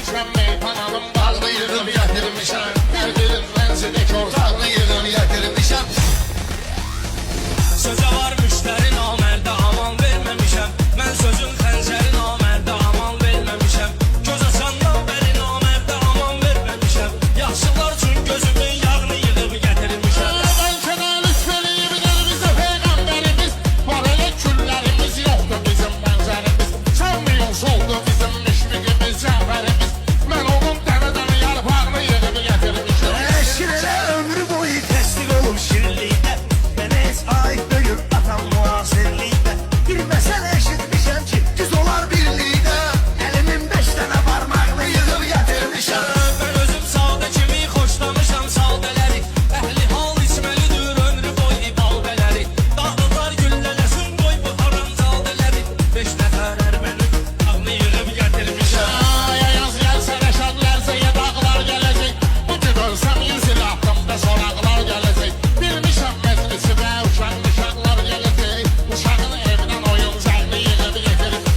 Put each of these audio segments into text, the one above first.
Gelmişəm meyxananın bağlı yığıb gətirmişəm. Hər birin rəncini kortaqlı yığıb gətirmişəm. Sözə var müştəri namərdə aman verməmişəm. Mən sözün xəncəri namərdə aman verməmişəm. Göz açandan bəri namərdə aman verməmişəm. Yaxşılar üçün gözümün yağını yığıb gətirmişəm. Bəlkə də lütf eləyib gəl bizə peyğəmbərimiz. Var elə küllərimiz yoxdur bizim bənzərimiz. Sönmüyor soldu bizim müşfiqimiz, cəfərimiz. Mən onun dəvədən yarpağını yığıb gətirmişəm. Eşkirə ömrü boyu təsdiq olub şirinlikdə. Mənə heç ait deyil atam müasirlikdə. Bir məsələ eşitmişəm ki, düz olar birlikdə. Əlimin 5 dənə barmağını yığıb gətirmişəm. Mən özüm savda kimi xoşlamışam savdələri. Əhli hal içməlidir ömrü boyu balbələri. Dağlılar güllələsin qoy bu haram zaldələri. 5 nəfər ermənin ağını yığıb gətirmişəm. Yaz gəlsə rəşadlərsə yedaqlar gələcək. Bu gün ölsəm 100 il haqqımda soraqlar gələcək. Bilmişəm məclisi və uşaqlar gələcək. Uşağın evindən oyun zərni yığıb gətirib.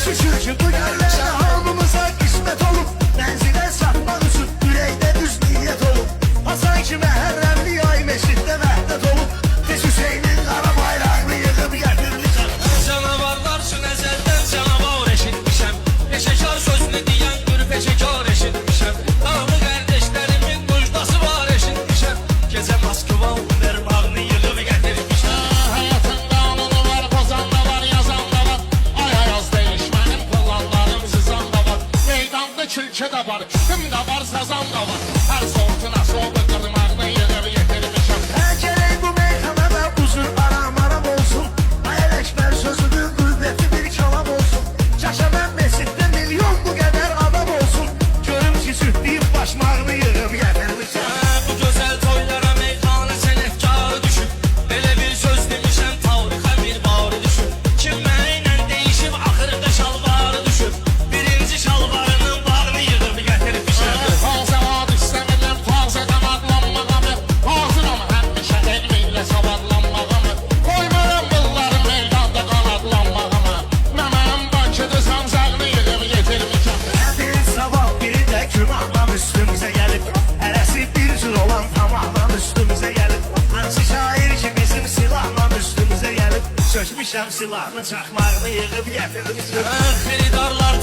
Şükür ki bu günlərdə hamımıza qismət olub. Mənzilə satmaq üçün ürəkdə düz niyyət olub. Hasan ki məhərrəmli ay meşiddə vəhdət olub. Biz Hüseynin qara bayrağını yığıb gətirmişəm. Canavarlar üçün əzəldən canavar eşitmişəm. Peşəkar sözünü deyən bir peşəkar eşitmişəm. Dağlı qardeşlərimin müjdası var eşitmişəm. Gecə Moskva univermağını yığıb gətirmişəm. Həyatın qanunu var, pozan da var, yazan da var. Ay ayaz değişmənin planlarım sızan da var. Meydanda külçə də var, kim də var, sazan da var. Hər sortuna soğuk qırmağını yığıb getirmişəm. Gərək bu meyxanada uzun aram olsun. Ay Ələkbər sözünün qüvvəti bir kalam olsun. Çaşadan mesiddə milyon bu qədər adam olsun. Görüm ki cütləyib başmağını yığıb gətirmişəm. Bu gözəl toylara meyxana sənətkarı düşüb. Belə bir söz demişəm tarixə bir barı düşüb. Kim mənimlə deyişib axırda şalvarı düşüb. Birinci şalvarının bağını yığıb gətirmişəm. Taze ad istəmirəm, taze damadlanmağımı. Hazıram həmişə elmi ilə savadlanmağımı. Qoymaram bunları meydanda qanadlanmağımı. Məməm Bakıda sancağını yığıb getirmişəm. Bir savab biri də günahla üstümüzə gəlib. Hərəsi bir cür olan tamahla üstümüzə gəlib. Hansı şair ki bizim silahla üstümüzə gəlib. Sökmüşəm silahını çaxmağını yığıb gətirmişəm. Xiridarlar